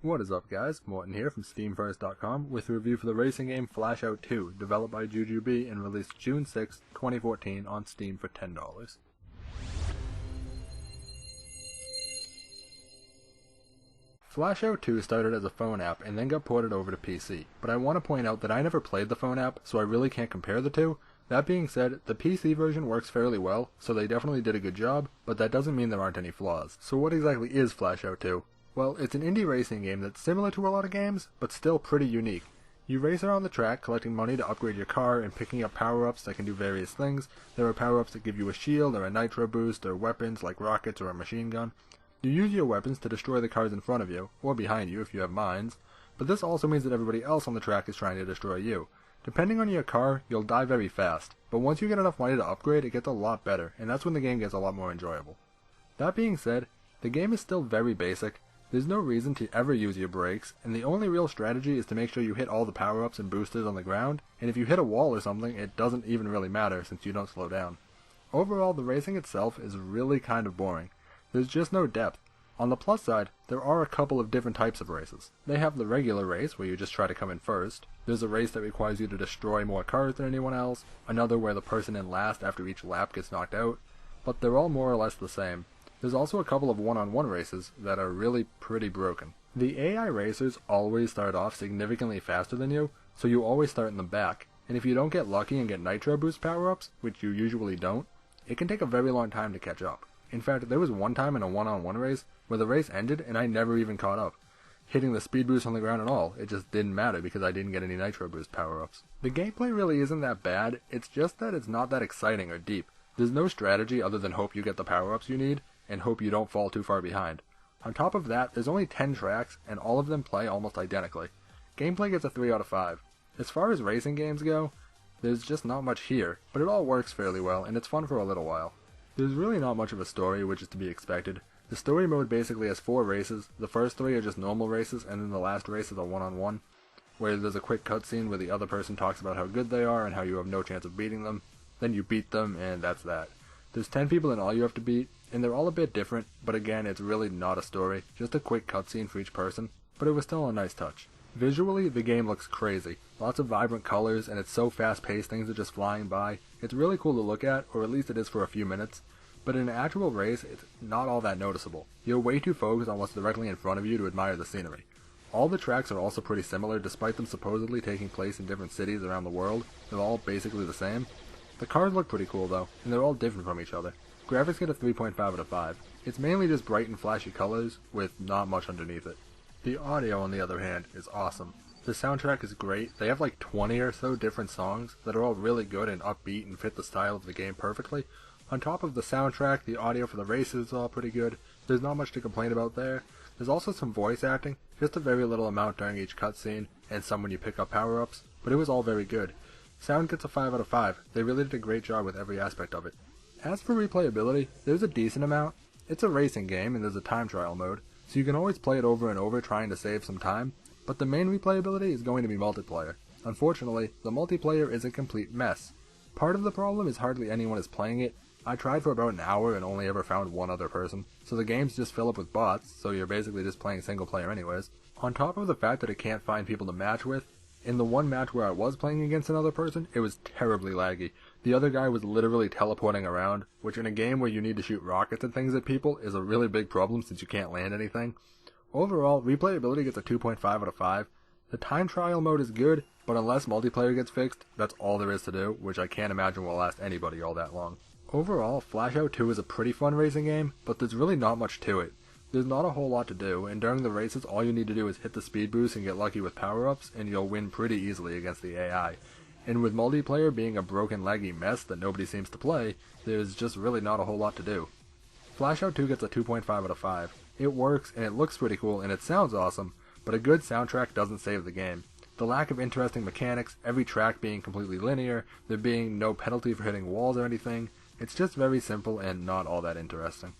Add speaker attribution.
Speaker 1: What is up, guys? Morton here from SteamFirst.com with a review for the racing game Flashout 2, developed by Jujubee and released June 6, 2014 on Steam for $10. Flashout 2 started as a phone app and then got ported over to PC, but I want to point out that I never played the phone app, so I really can't compare the two. That being said, the PC version works fairly well, so they definitely did a good job, but that doesn't mean there aren't any flaws. So what exactly is Flashout 2? Well, it's an indie racing game that's similar to a lot of games, but still pretty unique. You race around the track, collecting money to upgrade your car and picking up power-ups that can do various things. There are power-ups that give you a shield or a nitro boost, or weapons like rockets or a machine gun. You use your weapons to destroy the cars in front of you, or behind you if you have mines, but this also means that everybody else on the track is trying to destroy you. Depending on your car, you'll die very fast, but once you get enough money to upgrade, it gets a lot better, and that's when the game gets a lot more enjoyable. That being said, the game is still very basic. There's no reason to ever use your brakes, and the only real strategy is to make sure you hit all the power-ups and boosters on the ground, and if you hit a wall or something, it doesn't even really matter since you don't slow down. Overall, the racing itself is really kind of boring. There's just no depth. On the plus side, there are a couple of different types of races. They have the regular race, where you just try to come in first. There's a race that requires you to destroy more cars than anyone else, another where the person in last after each lap gets knocked out, but they're all more or less the same. There's also a couple of one-on-one races that are really pretty broken. The AI racers always start off significantly faster than you, so you always start in the back, and if you don't get lucky and get nitro boost power-ups, which you usually don't, it can take a very long time to catch up. In fact, there was one time in a one-on-one race where the race ended and I never even caught up. Hitting the speed boost on the ground and all, it just didn't matter because I didn't get any nitro boost power-ups. The gameplay really isn't that bad, it's just that it's not that exciting or deep. There's no strategy other than hope you get the power-ups you need, and hope you don't fall too far behind. On top of that, there's only 10 tracks, and all of them play almost identically. Gameplay gets a 3 out of 5. As far as racing games go, there's just not much here, but it all works fairly well, and it's fun for a little while. There's really not much of a story, which is to be expected. The story mode basically has 4 races. The first 3 are just normal races, and then the last race is a one-on-one, where there's a quick cutscene where the other person talks about how good they are and how you have no chance of beating them. Then you beat them, and that's that. There's 10 people in all you have to beat, and they're all a bit different, but again, it's really not a story, just a quick cutscene for each person, but it was still a nice touch. Visually, the game looks crazy. Lots of vibrant colors, and it's so fast-paced, things are just flying by. It's really cool to look at, or at least it is for a few minutes, but in an actual race, it's not all that noticeable. You're way too focused on what's directly in front of you to admire the scenery. All the tracks are also pretty similar, despite them supposedly taking place in different cities around the world. They're all basically the same. The cars look pretty cool though, and they're all different from each other. Graphics get a 3.5 out of 5. It's mainly just bright and flashy colors, with not much underneath it. The audio, on the other hand, is awesome. The soundtrack is great. They have like 20 or so different songs that are all really good and upbeat and fit the style of the game perfectly. On top of the soundtrack, the audio for the races is all pretty good. There's not much to complain about there. There's also some voice acting, just a very little amount during each cutscene, and some when you pick up power-ups, but it was all very good. Sound gets a 5 out of 5. They really did a great job with every aspect of it. As for replayability, there's a decent amount. It's a racing game and there's a time trial mode, so you can always play it over and over trying to save some time, but the main replayability is going to be multiplayer. Unfortunately, the multiplayer is a complete mess. Part of the problem is hardly anyone is playing it. I tried for about an hour and only ever found one other person, so the games just fill up with bots, so you're basically just playing single player anyways. On top of the fact that it can't find people to match with, in the one match where I was playing against another person, it was terribly laggy. The other guy was literally teleporting around, which in a game where you need to shoot rockets and things at people is a really big problem since you can't land anything. Overall, replayability gets a 2.5 out of 5. The time trial mode is good, but unless multiplayer gets fixed, that's all there is to do, which I can't imagine will last anybody all that long. Overall, Flashout 2 is a pretty fun racing game, but there's really not much to it. There's not a whole lot to do, and during the races all you need to do is hit the speed boost and get lucky with power-ups, and you'll win pretty easily against the AI. And with multiplayer being a broken laggy mess that nobody seems to play, there's just really not a whole lot to do. Flashout 2 gets a 2.5 out of 5. It works, and it looks pretty cool, and it sounds awesome, but a good soundtrack doesn't save the game. The lack of interesting mechanics, every track being completely linear, there being no penalty for hitting walls or anything, it's just very simple and not all that interesting.